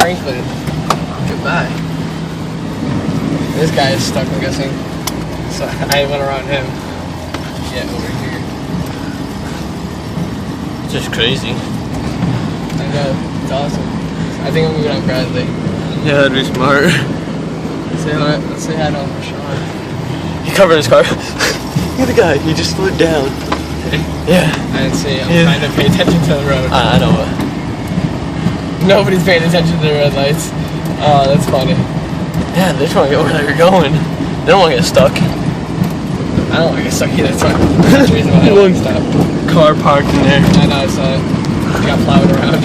sprinkling. Goodbye. This guy is stuck, I'm guessing. So I went around him. Yeah, over here. It's just crazy. I know, it's awesome. I think I'm moving on Bradley. Yeah, that'd be smart. Let's say hi to Sean. He covered his car. Look at the guy, he just slid down. Yeah. I didn't see. I'm trying to pay attention to the road. I know. Nobody's paying attention to the red lights. Oh, that's funny. Yeah, they just want to get where they're going. They don't want to get stuck. I don't want to get stuck either. That's the reason why I don't want to stop. Car parked in there. I know, I saw it. It got plowed around.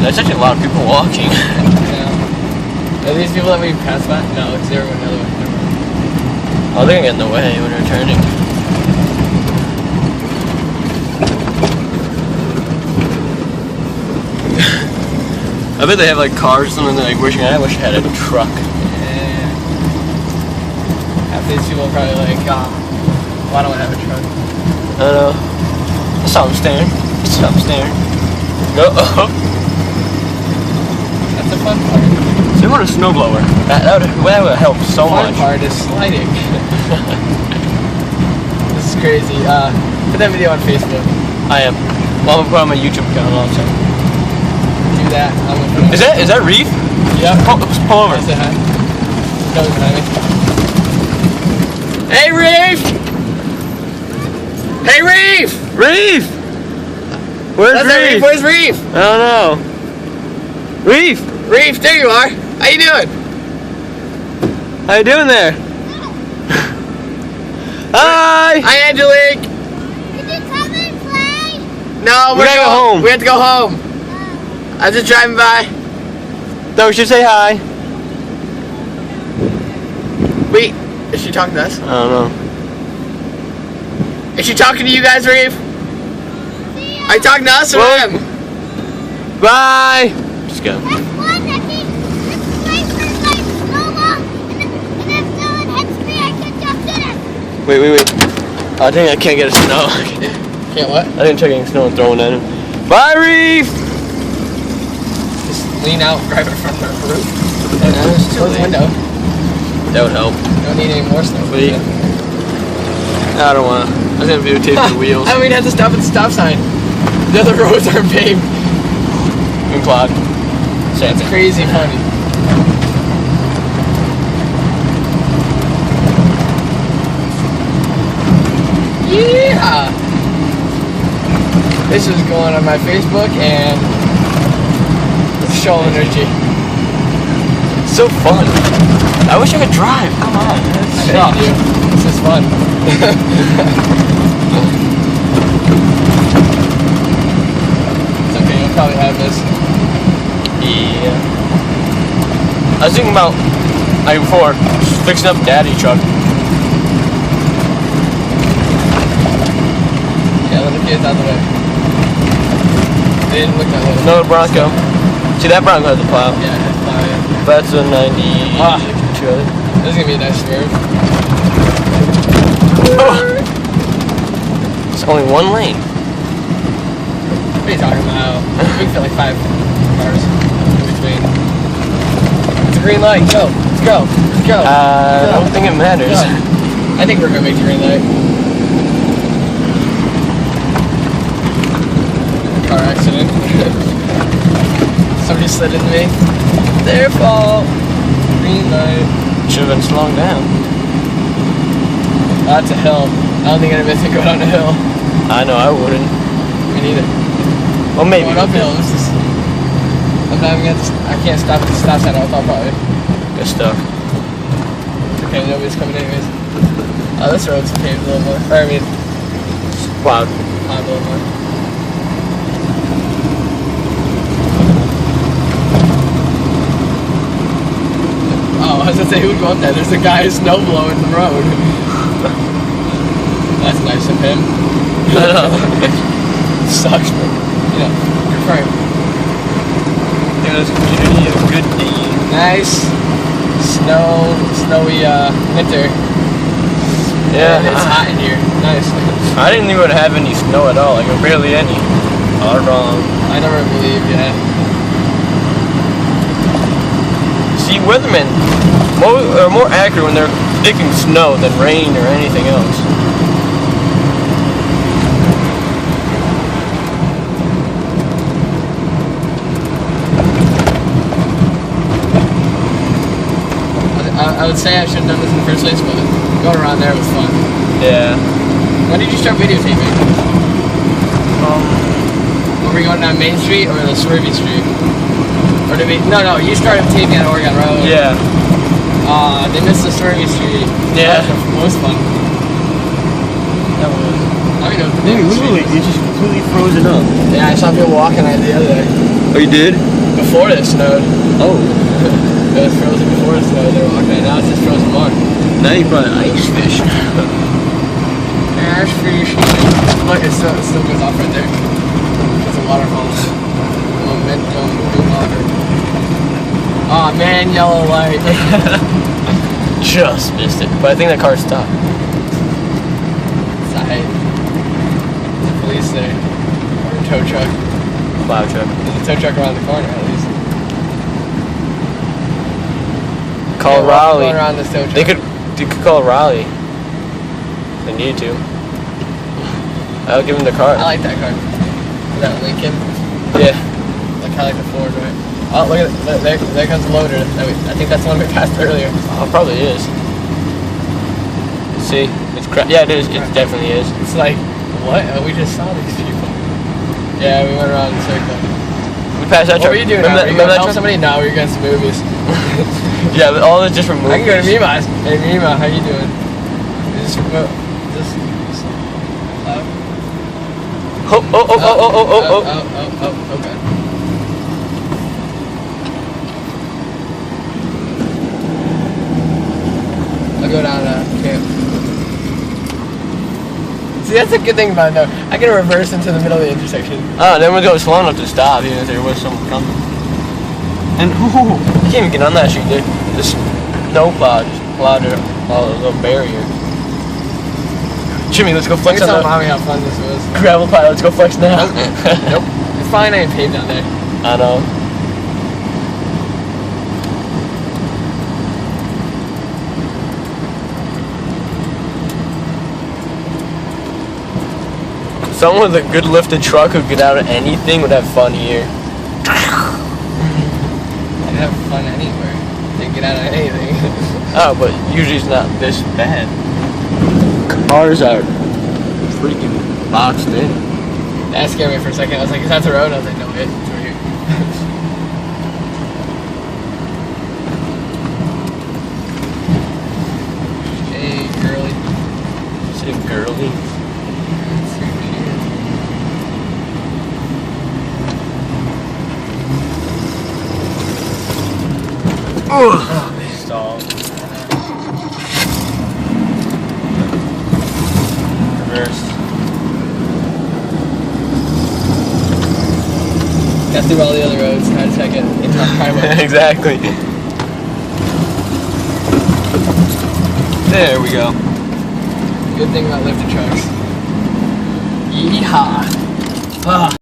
There's actually a lot of people walking. Yeah. Are these people that we passed by? No, it's there going the other way. Oh, they're gonna get in the way when they're turning. I bet they have like cars or something they're like wishing I wish I had a truck. Yeah. Half these people are probably like, why don't I have a truck? I don't know. Stop staring. Stop staring. Go. That's a fun part. So you want a snowblower? That would help so much. The fun part is sliding. This is crazy. Put that video on Facebook. I am. Well, I'm gonna put on my YouTube account also. Do that. I'm gonna put Is that Reef? Yeah. Pull over. Say hi. No, he's behind me. Hey, Reef! Hey, Reef! Reef! Where's Reef? Where's Reef? I don't know. Reef! Reef, there you are. How you doing? How you doing there? Hi! Hi, Angelique. Did you come and play? No, we gotta go home. We have to go home. I was just driving by. No, we should say hi. Wait, is she talking to us? I don't know. Is she talking to you guys, Reef? Are you talking to us or them? Bye! Just go. That's one that needs this place for like snowball, and if someone hits me, I can jump in it. Wait. I think I can't get a snow. Can't what? I didn't check any snow and throwing at him. Bye, Reef! Just lean out and grab it from the roof. Close the window. That would help. Don't need any more snow. Wait. I don't want to. I was going to videotape the wheels. I mean, have to stop at the stop sign. The other roads aren't paved. And clogged. That's crazy funny. Yeah! This is going on my Facebook and Show Energy. It's so fun. I wish I could drive. Come on. I hate you. This is fun. It's okay, you'll probably have this. Yeah. I was thinking about, like before, just fixing up Daddy's truck. Yeah, let the kids out of the way. They didn't look that way. Another Bronco. See, that Bronco has a plow. Yeah, it's fine. That's a 92. This is gonna be a nice swerve. Oh. It's only one lane. What are you talking about? We can fit like 5 cars in between. It's a green light. Go. Let's go. Let's go. I don't think it matters. Go. I think we're gonna make the green light. Car accident. Somebody slid into me. Their fault. Green light. Should have been slowing down. That's a hill. I don't think anybody's gonna go down a hill. I know, I wouldn't. Me neither. Well, maybe. Going uphill. This is. I'm not even I can't stop at the stop sign. I'll probably Get stuck. It's okay. Nobody's coming anyways. Oh, this road's paved a little more. Or I mean, Plowed. a little more. Oh, I was gonna say, who'd go up there? There's a guy snow blowing the road. That's nice of him. I know. Sucks, but you know, good for him. Give this community a good deed. Nice, snowy winter. Yeah. And it's hot in here. Nice. I didn't even have any snow at all, like barely any. All wrong. I never believed yet. See, weathermen are more accurate when they're predicting snow than rain or anything else. I would say I should have done this in the first place, but going around there was fun. Yeah. When did you start videotaping? Were we going down Main Street or the Swervy Street? Or did we? No, you started taping at Oregon Road. Yeah. They missed the Swervy Street. Yeah. That was the most fun. That was. I mean, it was the Dude, biggest literally, street. it's just completely frozen up. Yeah, I saw people walking on it the other day. Oh, you did? Before it snowed. Oh. It was frozen before it snowed. They were walking it. Now it's just frozen more. Now you probably ice fish. Ash fish. Look, it still goes off right there. It's a waterfall. Momentum moving water. Aw, man, yellow light. Just missed it. But I think that car stopped. Side. The police there. Or a tow truck. Plow truck. There's a tow truck around the corner at least. Call Yeah, Raleigh. going around this tow truck. They could call Raleigh. They need to. I'll give them the car. I like that car. That Lincoln. Yeah. Like I like the Ford, right? Oh, look at it. There comes the loader. I think that's the one we passed earlier. Oh, it probably is. See? It's yeah, it is. It definitely is. It's like, what? We just saw these people. Yeah, we went around in a circle. We passed that What truck. were you doing? Remember Were you that gonna help truck? somebody? No, we were going to some movies. Yeah, but all this just for movies. I can go to Mima's. Hey, Mima, how you doing? Just Oh, okay. I'll go down camp. See, that's a good thing about it though. I can reverse into the middle of the intersection. Oh, then we go slow enough to stop, even if there was someone coming. And you can't even get on that street, dude. The snowplow just plowed it all a little barrier. Jimmy, let's go flex Tell on mommy how fun this was. the gravel pile. Let's go flex now. Nope. It's fine. I ain't paved down there. I know. Someone with a good lifted truck who could get out of anything would have fun here. I'd have fun anywhere. They get out of anything. Oh, but usually it's not this bad. Cars are freaking boxed in. That scared me for a second. I was like, is that the road? I was like, no, it's right here. Hey, girly. Say girly. Oh, stall. Reverse. Got through all the other roads. Try to check it into our highway. Exactly. There we go. Good thing about lifted trucks. Yeehaw. Ah.